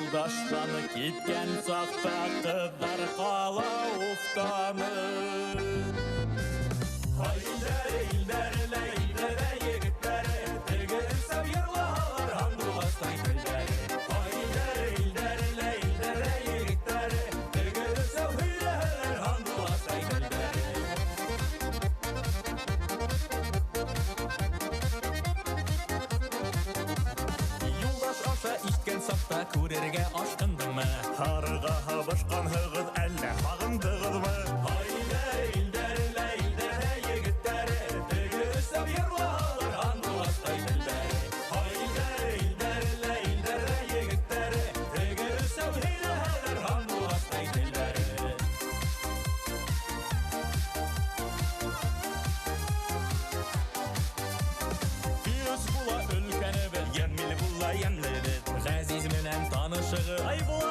Юлдаштаны кеткен сақта қыздар қала уфтанып. Илдәрі, илдәрі, илдәрі, егіттәрі, тегірсіп ерлалар андуластай тілдәрі. Илдәрі, илдәрі, илдәрі, егіттәрі, тегірсіп ерлалар андуластай тілдәрі. Юлдаш аша ишткен сақта көрерге ашқындың ма? Харыға хабышқан хығыз әлі хағындығыз ма? Ғазиз менен танышығы, ай бұл